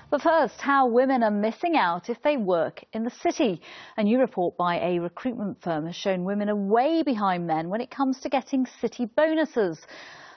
But first, how women are missing out if they work in the city. A new report by a recruitment firm has shown women are way behind men when it comes to getting city bonuses.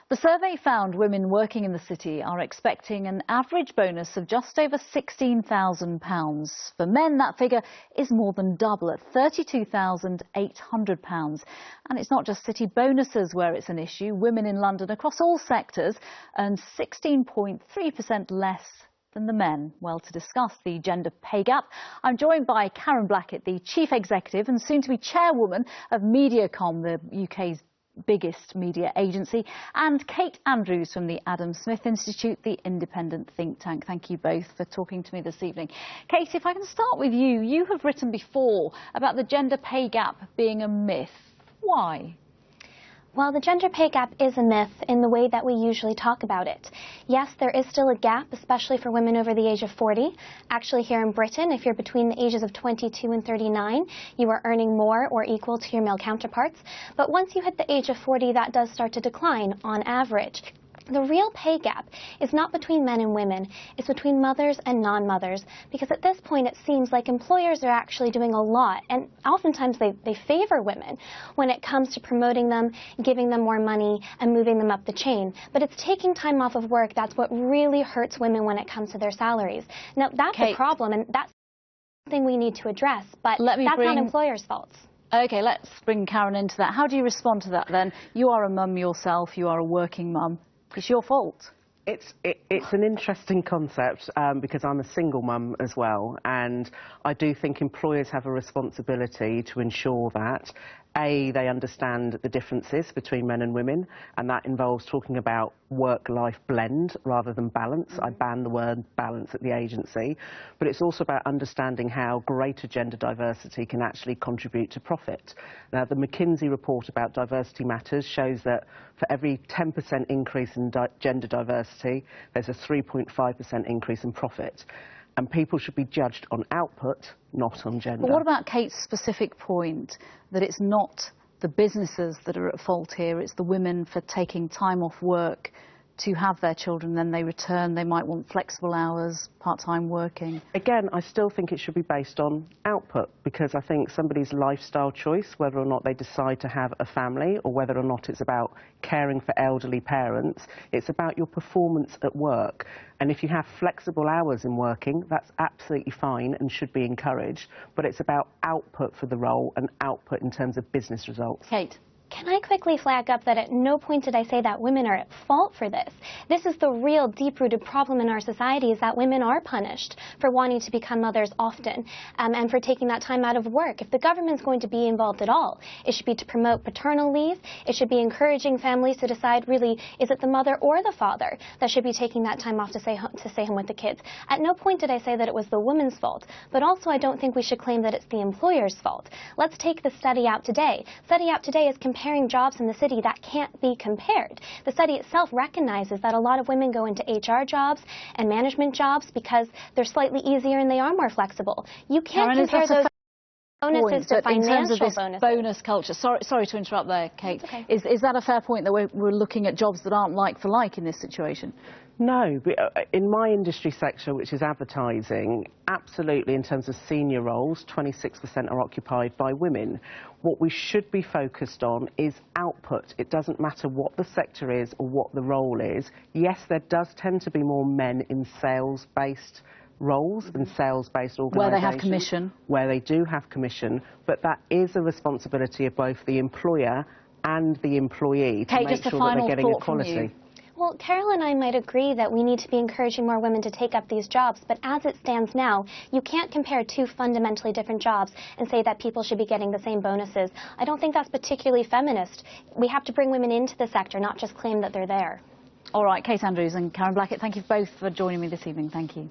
The survey found women working in the city are expecting an average bonus of just over £16,000. For men, that figure is more than double at £32,800. And it's not just city bonuses where it's an issue. Women in London across all sectors earn 16.3% less than the men. Well, to discuss the gender pay gap, I'm joined by Karen Blackett, the Chief Executive and soon-to-be Chairwoman of Mediacom, the UK's biggest media agency, and Kate Andrews from the Adam Smith Institute, the independent think tank. Thank you both for talking to me this evening. Kate, if I can start with you. You have written before about the gender pay gap being a myth. Why? Well, the gender pay gap is a myth in the way that we usually talk about it. Yes, there is still a gap, especially for women over the age of 40. Actually, here in Britain, if you're between the ages of 22 and 39, you are earning more or equal to your male counterparts. But once you hit the age of 40, that does start to decline on average. The real pay gap is not between men and women, it's between mothers and non-mothers, because at this point it seems like employers are actually doing a lot, and oftentimes they favor women when it comes to promoting them, giving them more money, and moving them up the chain. But it's taking time off of work that's what really hurts women when it comes to their salaries. Now, that's a problem, and that's something we need to address, but that's not employers' faults. OK, let's bring Karen into that. How do you respond to that then? You are a mum yourself, you are a working mum. It's your fault. It's an interesting concept because I'm a single mum as well, and I do think employers have a responsibility to ensure that they understand the differences between men and women, and that involves talking about work-life blend rather than balance. I ban the word balance at the agency, but it's also about understanding how greater gender diversity can actually contribute to profit. Now, the McKinsey report about diversity matters shows that for every 10% increase in gender diversity, there's a 3.5% increase in profit. And people should be judged on output, not on gender. But what about Kate's specific point that it's not the businesses that are at fault here, it's the women for taking time off work to have their children, then they return, they might want flexible hours, part-time working? Again, I still think it should be based on output, because I think somebody's lifestyle choice, whether or not they decide to have a family or whether or not it's about caring for elderly parents, it's about your performance at work. And if you have flexible hours in working, that's absolutely fine and should be encouraged, but it's about output for the role and output in terms of business results. Kate? Can I quickly flag up that at no point did I say that women are at fault for this? This is the real deep-rooted problem in our society, is that women are punished for wanting to become mothers often and for taking that time out of work. If the government's going to be involved at all, it should be to promote paternal leave. It should be encouraging families to decide, really, is it the mother or the father that should be taking that time off to stay home with the kids. At no point did I say that it was the woman's fault, but also I don't think we should claim that it's the employer's fault. Let's take the study out today. Study out today is comparing jobs in the city that can't be compared. The study itself recognizes that a lot of women go into HR jobs and management jobs because they're slightly easier and they are more flexible. You can't compare those bonuses to financial bonuses. Bonus culture. Sorry to interrupt there, Kate. Okay. Is that a fair point, that we're looking at jobs that aren't like for like in this situation? No, but in my industry sector, which is advertising, absolutely in terms of senior roles, 26% are occupied by women. What we should be focused on is output. It doesn't matter what the sector is or what the role is. Yes, there does tend to be more men in sales-based roles and sales-based organisations. Where they have commission. Where they do have commission, but that is a responsibility of both the employer and the employee to make sure that they're getting equality. Well, Carol and I might agree that we need to be encouraging more women to take up these jobs, but as it stands now, you can't compare two fundamentally different jobs and say that people should be getting the same bonuses. I don't think that's particularly feminist. We have to bring women into the sector, not just claim that they're there. All right, Kate Andrews and Karen Blackett, thank you both for joining me this evening. Thank you.